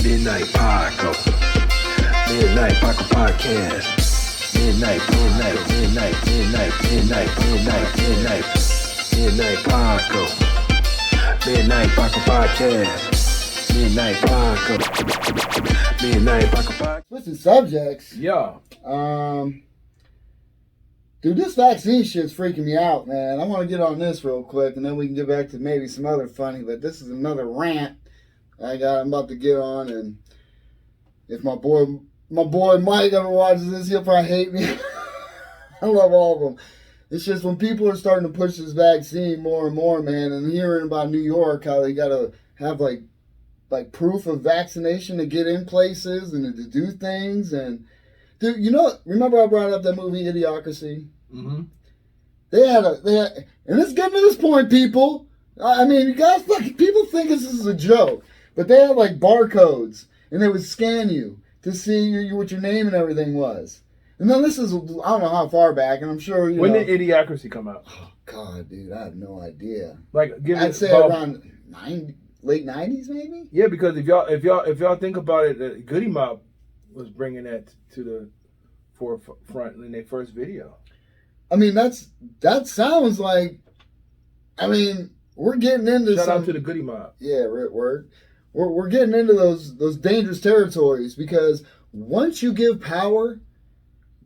Midnight Paco. Midnight Paco Podcast. Midnight Paco. Midnight Paco Podcast. Midnight Paco. Midnight Paco Podcast. Switching subjects. Yeah. Dude, this vaccine shit's freaking me out, man. I want to get on this real quick, and then we can get back to maybe some other funny, but this is another rant I'm about to get on, and if my boy Mike ever watches this, he'll probably hate me. I love all of them. It's just when people are starting to push this vaccine more and more, man, and hearing about New York, how they got to have, like proof of vaccination to get in places and to do things, and... Dude, remember I brought up that movie Idiocracy? Mm-hmm. They had, and it's getting to this point, people. I mean, you guys, people think this is a joke, but they had like barcodes, and they would scan you to see what your name and everything was. And then this is, I don't know how far back, and I'm sure When did Idiocracy come out? Oh God, dude, I have no idea. I'd say around late '90s, maybe. Yeah, because if y'all think about it, Goody Mob was bringing that to the forefront in their first video. I mean, that sounds like. I mean, we're getting into Shout out to the Goody Mob. Yeah, we're getting into those dangerous territories, because once you give power,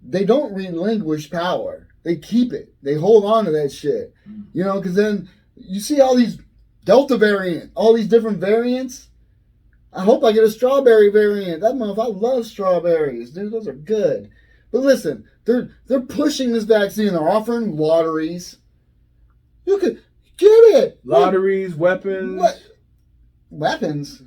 they don't relinquish power. They keep it. They hold on to that shit. Because then you see all these Delta variant, all these different variants. I hope I get a strawberry variant. That motherfucker, I love strawberries, dude. Those are good. But listen, they're pushing this vaccine. They're offering lotteries. You could get it. Lotteries, weapons. What? Weapons?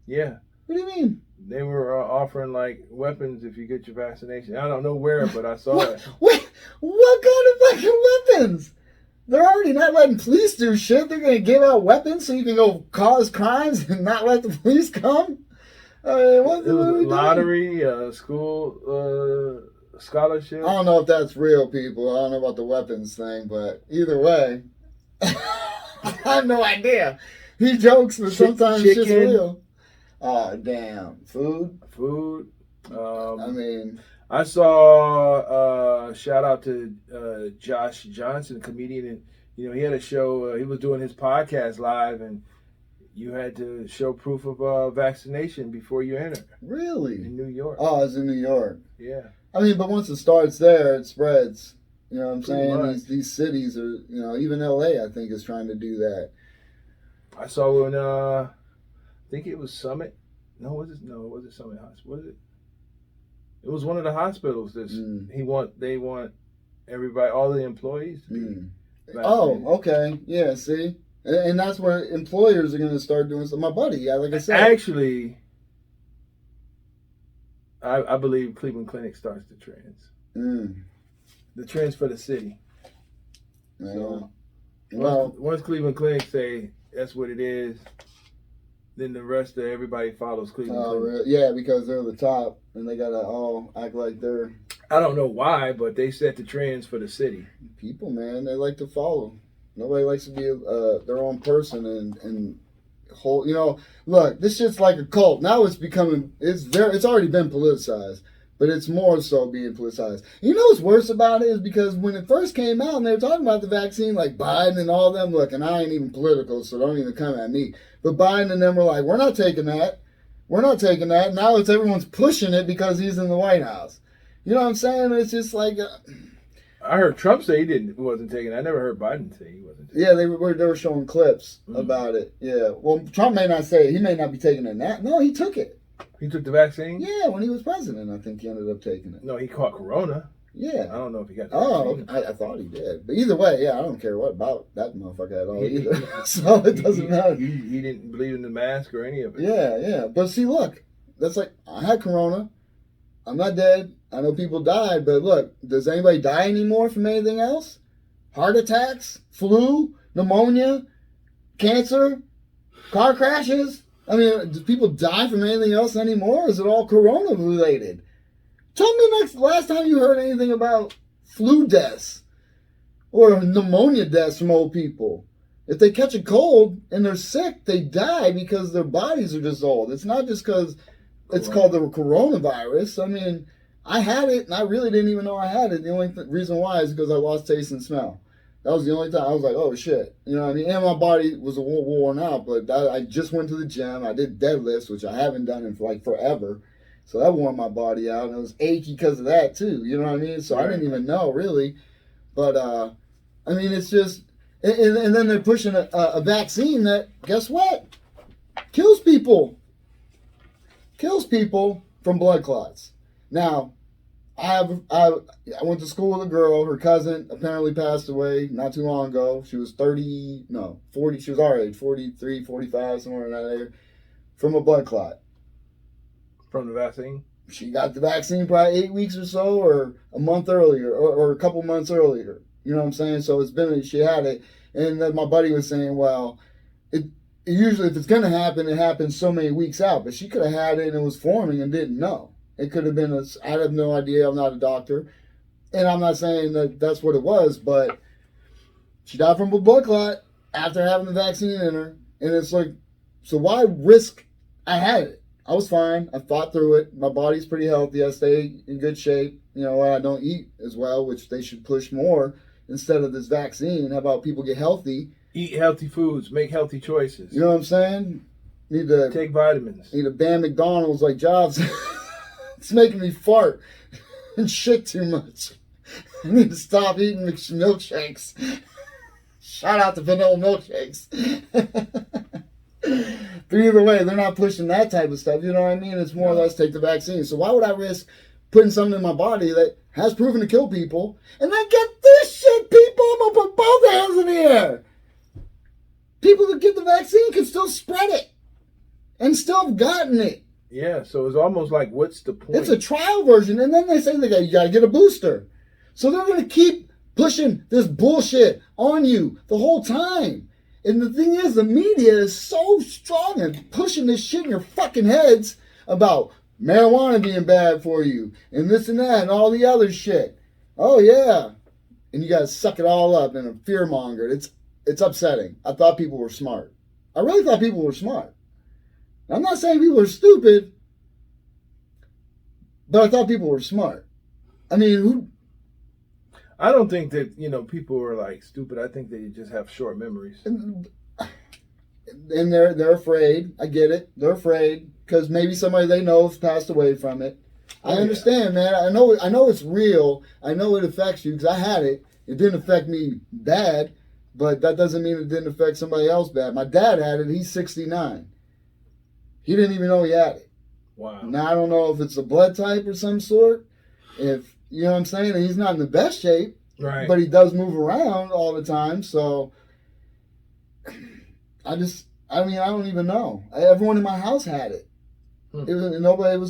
Yeah. What do you mean? They were offering like weapons if you get your vaccination. I don't know where, but I saw it. What kind of fucking weapons? They're already not letting police do shit. They're going to give out weapons so you can go cause crimes and not let the police come? What It was are we lottery, school scholarship. I don't know if that's real, people. I don't know about the weapons thing, but either way, I have no idea. He jokes, but sometimes it's just real. Oh, damn. Food. I mean... I saw shout out to Josh Johnson, a comedian, and he had a show. He was doing his podcast live, and you had to show proof of vaccination before you enter. Really? In New York. Oh, it's in New York. Yeah. I mean, but once it starts there, it spreads. You know what I'm Pretty saying? much. These cities are, even LA, I think, is trying to do that. I saw when I think it was Summit. No, was it Summit Hospital? What is it? It was one of the hospitals. They want everybody, all the employees to be vaccinated. Oh, okay. Yeah, see? And that's where employers are going to start doing something. My buddy, like I said. Actually, I believe Cleveland Clinic starts the trends. The trends for the city. So, once Cleveland Clinic say that's what it is, then the rest of everybody follows Cleveland Clinic. Really? Yeah, because they're the top, and they gotta all act like they're... I don't know why, but they set the trends for the city. People, man, they like to follow. Nobody likes to be their own person and whole. Look, this shit's like a cult. Now it's becoming... It's already been politicized, but it's more so being politicized. You know what's worse about it is because when it first came out and they were talking about the vaccine, like Biden and all them, look, and I ain't even political, so don't even come at me. But Biden and them were like, we're not taking that. We're not taking that. Now everyone's pushing it because he's in the White House. You know what I'm saying? It's just like... I heard Trump say he wasn't taking it. I never heard Biden say he wasn't taking it. Yeah, they were showing clips about it. Yeah. Well, Trump may not say it. He may not be taking it now. No, he took it. He took the vaccine? Yeah, when he was president, I think he ended up taking it. No, he caught corona. Yeah. I don't know if he got the vaccine. I thought he did. But either way, yeah, I don't care what about that motherfucker at all either. So it doesn't matter. He didn't believe in the mask or any of it. Yeah. But see, look, that's like, I had corona. I'm not dead. I know people died, but look, does anybody die anymore from anything else? Heart attacks, flu, pneumonia, cancer, car crashes? I mean, do people die from anything else anymore? Or is it all corona related? Tell me last time you heard anything about flu deaths or pneumonia deaths from old people. If they catch a cold and they're sick, they die because their bodies are just old. It's not just because it's called the coronavirus. I mean, I had it and I really didn't even know I had it. The only reason why is because I lost taste and smell. That was the only time I was like, oh shit. You know what I mean? And my body was worn out, but I just went to the gym. I did deadlifts, which I haven't done in like forever. So that wore my body out, and it was achy because of that too. You know what I mean? So I didn't even know really. But I mean, it's just, and then they're pushing a vaccine that, guess what? Kills people from blood clots. Now, I went to school with a girl. Her cousin apparently passed away not too long ago. She was 40. She was our age, 43, 45, somewhere in that area, from a blood clot. From the vaccine? She got the vaccine probably 8 weeks or so, or a month earlier, or a couple months earlier. You know what I'm saying? So she had it. And then my buddy was saying, well, it usually, if it's going to happen, it happens so many weeks out. But she could have had it and it was forming and didn't know. It could have been, I have no idea. I'm not a doctor. And I'm not saying that that's what it was, but she died from a blood clot after having the vaccine in her. And it's like, so why risk? I had it. I was fine. I fought through it. My body's pretty healthy. I stay in good shape. You know, I don't eat as well, which they should push more instead of this vaccine. How about people get healthy? Eat healthy foods. Make healthy choices. You know what I'm saying? Need to take vitamins. Need to ban McDonald's like Jobs. It's making me fart and shit too much. I need to stop eating milkshakes. Shout out to vanilla milkshakes. But either way, they're not pushing that type of stuff. You know what I mean? It's more or less take the vaccine. So why would I risk putting something in my body that has proven to kill people? And then get this shit, people. I'm going to put both hands in the air. People that get the vaccine can still spread it and still have gotten it. Yeah, so it's almost like, what's the point? It's a trial version. And then they say you got to get a booster. So they're going to keep pushing this bullshit on you the whole time. And the thing is, the media is so strong and pushing this shit in your fucking heads about marijuana being bad for you and this and that and all the other shit. Oh, yeah. And you guys suck it all up and are fear-mongered. It's upsetting. I thought people were smart. I really thought people were smart. I'm not saying people are stupid, but I thought people were smart. I mean, I don't think that, people are like stupid. I think they just have short memories. And they're afraid. I get it. They're afraid because maybe somebody they know has passed away from it. I understand, man. I know it's real. I know it affects you because I had it. It didn't affect me bad, but that doesn't mean it didn't affect somebody else bad. My dad had it. He's 69. He didn't even know he had it. Wow. Now, I don't know if it's a blood type or some sort. If, you know what I'm saying? And he's not in the best shape. Right. But he does move around all the time. So, I don't even know. Everyone in my house had it. And everyone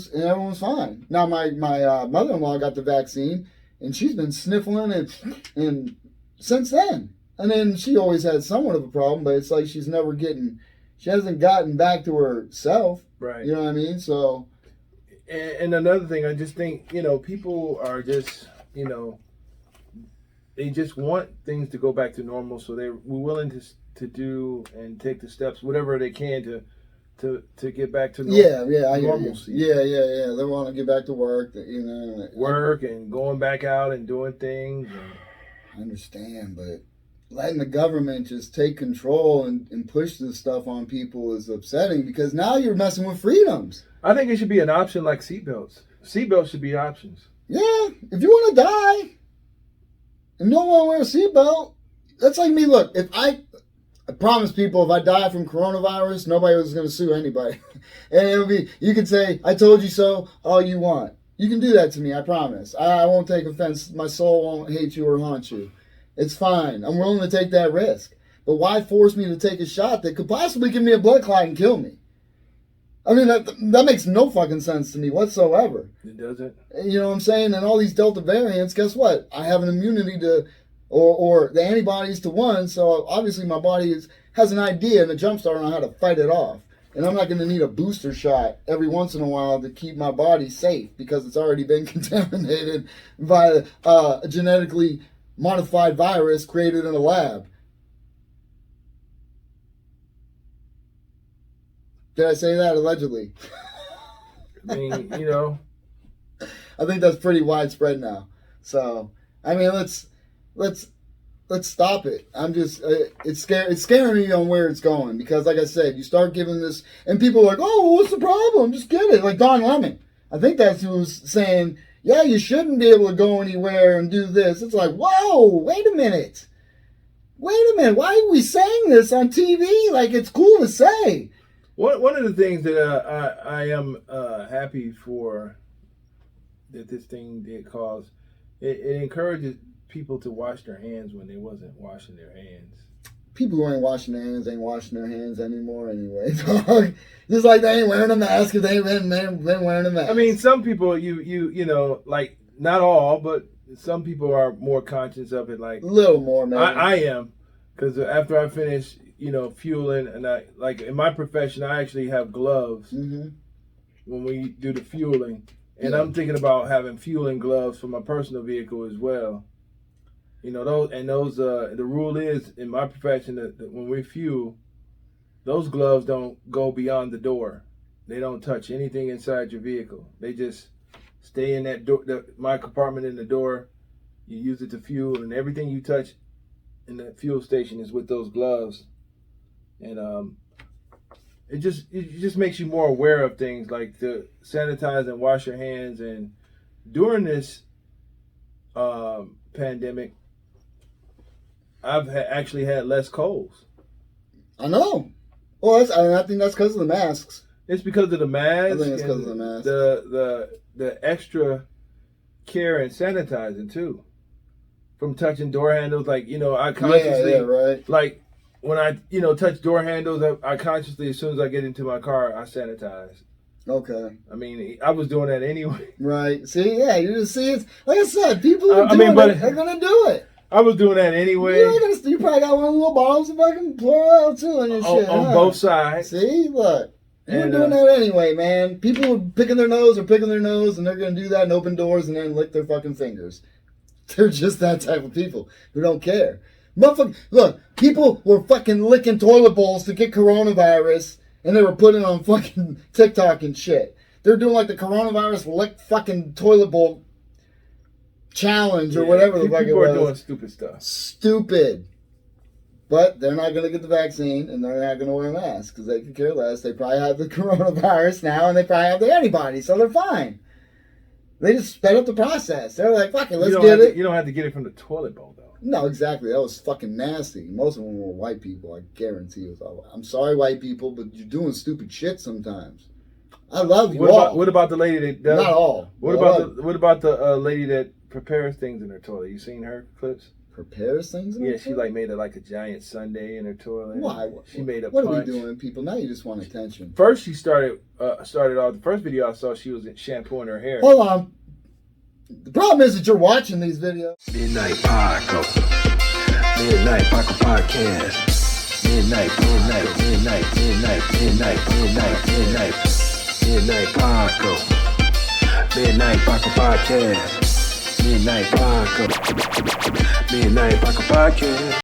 was fine. Now, my mother-in-law got the vaccine, and she's been sniffling it and since then. And then she always had somewhat of a problem, but it's like she hasn't gotten back to herself. Right. You know what I mean? So. And another thing, I just think, people are just, they just want things to go back to normal. So we're willing to do and take the steps, whatever they can to get back to normalcy. Yeah. They want to get back to work, Work and going back out and doing things. I understand, but letting the government just take control and push this stuff on people is upsetting because now you're messing with freedoms. I think it should be an option like seatbelts. Seatbelts should be options. Yeah, if you want to die and don't want to wear a seatbelt, that's like me. Look, I promise people if I die from coronavirus, nobody was going to sue anybody. And it'll be, you can say, I told you so, all you want. You can do that to me, I promise. I won't take offense. My soul won't hate you or haunt you. It's fine. I'm willing to take that risk. But why force me to take a shot that could possibly give me a blood clot and kill me? I mean, that makes no fucking sense to me whatsoever. It doesn't. You know what I'm saying? And all these Delta variants, guess what? I have an immunity to, or the antibodies to one, so obviously my body has an idea and a jump start on how to fight it off. And I'm not going to need a booster shot every once in a while to keep my body safe because it's already been contaminated by a genetically modified virus created in a lab. Did I say that? Allegedly. I mean, you know. I think that's pretty widespread now. So, I mean, let's stop it. I'm just it's scaring me on where it's going because, like I said, you start giving this, and people are like, "Oh, what's the problem? Just get it." Like Don Lemon, I think that's who was saying, "Yeah, you shouldn't be able to go anywhere and do this." It's like, whoa, wait a minute. Why are we saying this on TV? Like it's cool to say. One of the things that I am happy for that this thing did cause, it encourages people to wash their hands when they wasn't washing their hands. People who ain't washing their hands ain't washing their hands anymore anyway, dog. Just like they ain't wearing a mask if they ain't been wearing a mask. I mean, some people, you know, like, not all, but some people are more conscious of it. Like, a little more, man. I am, because after I finish, you know, fueling, and I, like, in my profession, I actually have gloves when we do the fueling. And I'm thinking about having fueling gloves for my personal vehicle as well. You know, those the rule is in my profession that when we fuel, those gloves don't go beyond the door. They don't touch anything inside your vehicle. They just stay in that door, my compartment in the door. You use it to fuel, and everything you touch in the fuel station is with those gloves. And it just makes you more aware of things like to sanitize and wash your hands. And during this pandemic, I've actually had less colds. I know. Well, I think that's because of the masks. It's because of the masks. I think it's because of the masks. The extra care and sanitizing too, from touching door handles. Like, you know, I consciously, right. Like when I, you know, touch door handles, I consciously, as soon as I get into my car, I sanitize. Okay. I mean, I was doing that anyway. Right. See, yeah, you just see it's like I said, people are doing it. They're gonna do it. I was doing that anyway. You probably got one of the little bottles of fucking Plurell too on your shit. On both sides. See, look. You were doing that anyway, man. People were picking their nose, and they're going to do that and open doors and then lick their fucking fingers. They're just that type of people who don't care. Motherfucker, look, people were fucking licking toilet bowls to get coronavirus, and they were putting on fucking TikTok and shit. They're doing like the coronavirus lick fucking toilet bowl challenge or whatever the fuck it was. People are doing stupid stuff. Stupid. But they're not going to get the vaccine, and they're not going to wear a mask because they could care less. They probably have the coronavirus now, and they probably have the antibodies, so they're fine. They just sped up the process. They're like, fuck it, let's get it. You don't have to get it from the toilet bowl, though. No, exactly. That was fucking nasty. Most of them were white people, I guarantee you. I'm sorry, white people, but you're doing stupid shit sometimes. I love you all. What about the lady that does? Not all. What about the lady that prepares things in her toilet? You seen her clips? Prepares things in her toilet? She like made like a giant sundae in her toilet. Why? She made a What punch. are we doing, people? Now you just want attention. First, she started off. The first video I saw, she was shampooing her hair. Hold on. The problem is that you're watching these videos. Midnight Paco. Midnight Paco Podcast. Midnight Paco. Midnight Paco Podcast. Midnight Paco. Midnight Paco Podcast.